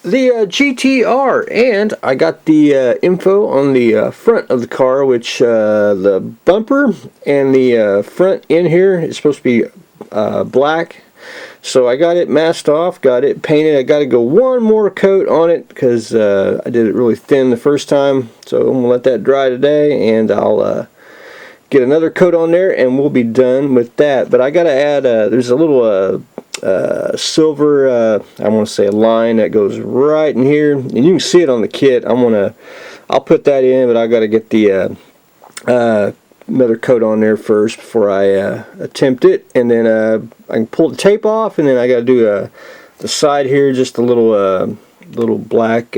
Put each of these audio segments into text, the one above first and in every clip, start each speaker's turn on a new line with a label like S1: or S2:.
S1: the GTR, and I got the info on the front of the car, which the bumper and the front end here is supposed to be black. So I got it masked off, got it painted. I got to go one more coat on it because I did it really thin the first time. So I'm going to let that dry today, and I'll get another coat on there, and we'll be done with that. But I got to add, there's a little silver, I want to say a line that goes right in here. And you can see it on the kit. I'll put that in, but I got to get the another coat on there first before I attempt it, and then I can pull the tape off, and then I got to do the side here, just a little black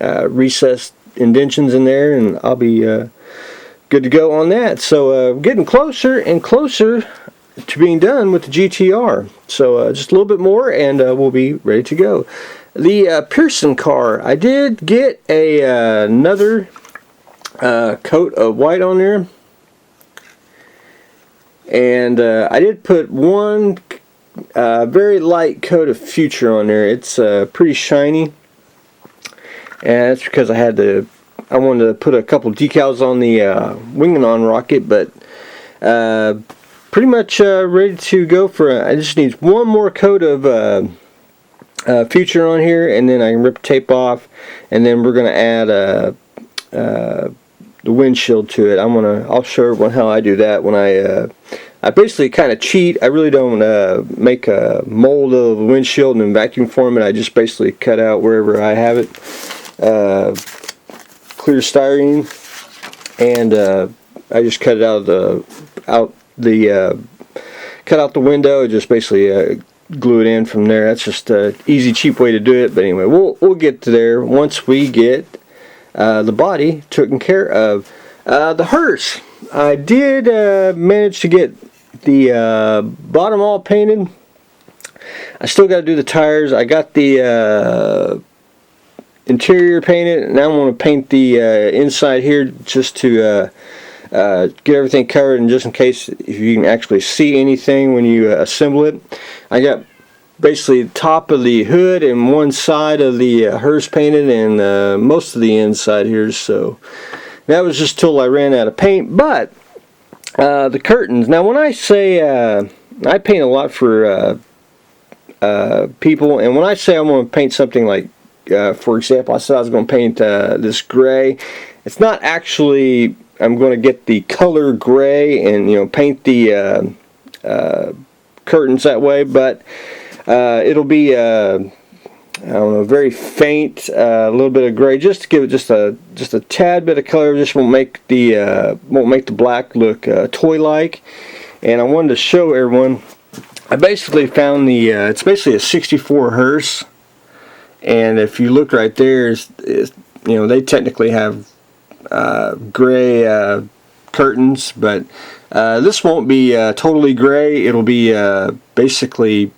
S1: recessed indentions in there, and I'll be good to go on that. So getting closer and closer to being done with the GTR. So just a little bit more, and we'll be ready to go. The Pearson car, I did get another coat of white on there, and I did put one very light coat of Future on there. It's pretty shiny, and that's because I wanted to put a couple decals on the Winganon rocket, but pretty much ready to go for I just need one more coat of Future on here, and then I can rip the tape off, and then we're going to add the windshield to it. I'll show everyone how I do that. When I basically kind of cheat. I really don't make a mold of the windshield and vacuum form it. I just basically cut out wherever I have it clear styrene, and I just cut it cut out the window. Just basically glue it in from there. That's just an easy, cheap way to do it. But anyway, we'll get to there once we get the body taken care of. The Hearse, I did manage to get the bottom all painted. I still got to do the tires. I got the interior painted, and I'm going to paint the inside here just to get everything covered, and just in case if you can actually see anything when you assemble it. I got basically the top of the hood and one side of the Hearse painted, and most of the inside here. So that was just till I ran out of paint. But the curtains, now when I say I paint a lot for people, and when I say I'm going to paint something like for example, I said I was going to paint this gray, it's not actually I'm going to get the color gray and paint the curtains that way, but it'll be I don't know, very faint, a little bit of gray, just to give it just a tad bit of color. Just won't make the black look toy-like. And I wanted to show everyone. I basically found it's basically a '64 Hearse, and if you look right there, they technically have gray curtains, but this won't be totally gray. It'll be basically.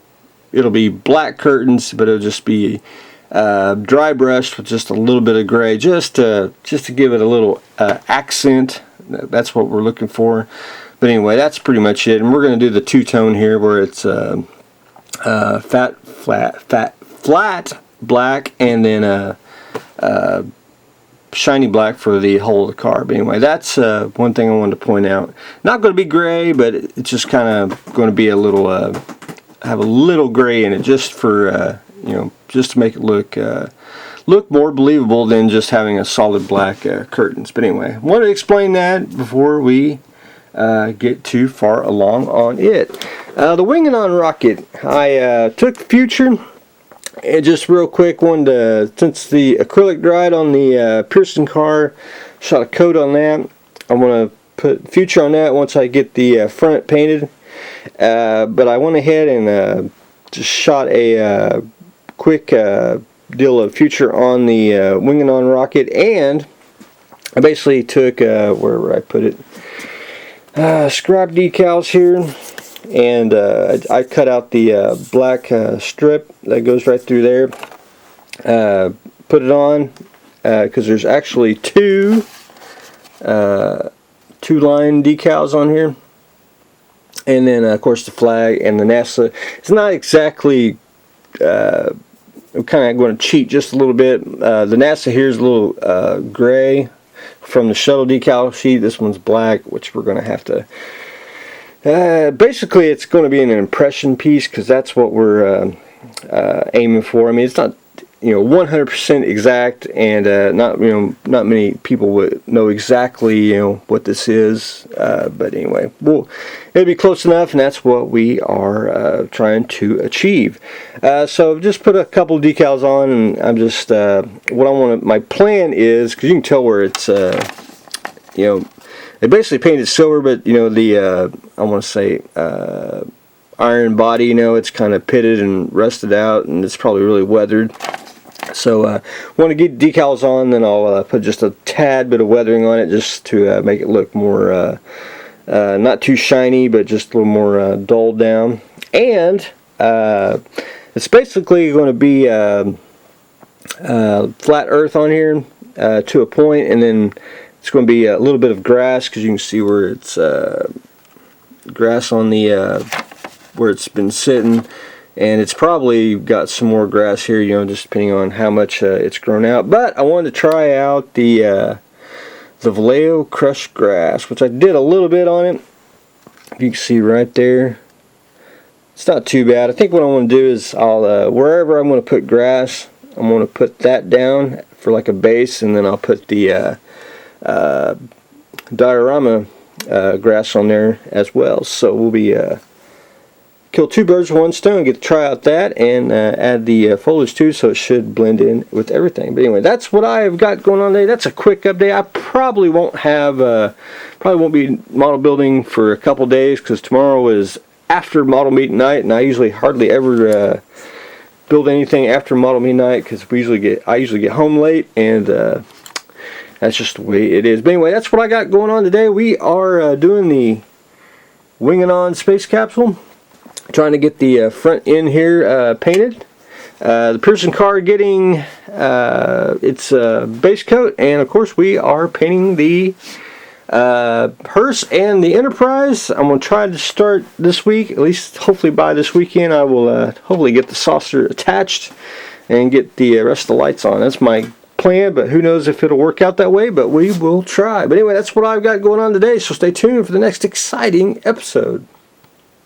S1: It'll be black curtains, but it'll just be dry brushed with just a little bit of gray, just to give it a little accent. That's what we're looking for. But anyway, that's pretty much it. And we're going to do the two-tone here, where it's flat black, and then shiny black for the whole of the car. But anyway, that's one thing I wanted to point out. Not going to be gray, but it's just kind of going to be a little. Have a little gray in it, just for just to make it look more believable than just having a solid black curtains. But anyway, I wanted to explain that before we get too far along on it. The Winganon rocket, I took Future, and just real quick, since the acrylic dried on the Pearson car, shot a coat on that. I want to put Future on that once I get the front painted. But I went ahead and just shot a quick deal of Future on the Winganon rocket, and I basically took wherever I put it, scrap decals here, and I cut out the black strip that goes right through there, put it on because there's actually two line decals on here. And then, of course, the flag and the NASA. It's not exactly I'm kind of going to cheat just a little bit. The NASA here is a little gray from the shuttle decal sheet. This one's black, which we're going to have to... basically, it's going to be an impression piece because that's what we're aiming for. I mean, it's not 100% exact, and not many people would know exactly what this is. But anyway, it'll be close enough, and that's what we are trying to achieve. So just put a couple of decals on, and I'm just what I want. My plan is, because you can tell where it's they basically painted silver, but the I want to say iron body, it's kind of pitted and rusted out, and it's probably really weathered. So want to get decals on, then I'll put just a tad bit of weathering on it just to make it look more not too shiny, but just a little more dulled down. And it's basically going to be flat earth on here to a point, and then it's going to be a little bit of grass, because you can see where it's grass on the where it's been sitting. And it's probably got some more grass here, just depending on how much it's grown out. But I wanted to try out the Vallejo crushed grass, which I did a little bit on it. You can see right there. It's not too bad. I think what I want to do is I'll wherever I'm going to put grass, I'm going to put that down for like a base, and then I'll put the diorama grass on there as well. So we'll be kill two birds with one stone, get to try out that, and add the foliage too, so it should blend in with everything. But anyway, that's what I've got going on today. That's a quick update. I probably won't be model building for a couple days, because tomorrow is after model meet night, and I usually hardly ever build anything after model meet night, because I usually get home late, and that's just the way it is. But anyway, that's what I got going on today. We are doing the Winganon space capsule. Trying to get the front end here painted. The Pearson car getting its base coat, and of course we are painting the Hearse and the Enterprise. I'm going to try to start this week, at least hopefully by this weekend. I will hopefully get the saucer attached and get the rest of the lights on. That's my plan, but who knows if it'll work out that way, but we will try. But anyway, that's what I've got going on today, so stay tuned for the next exciting episode.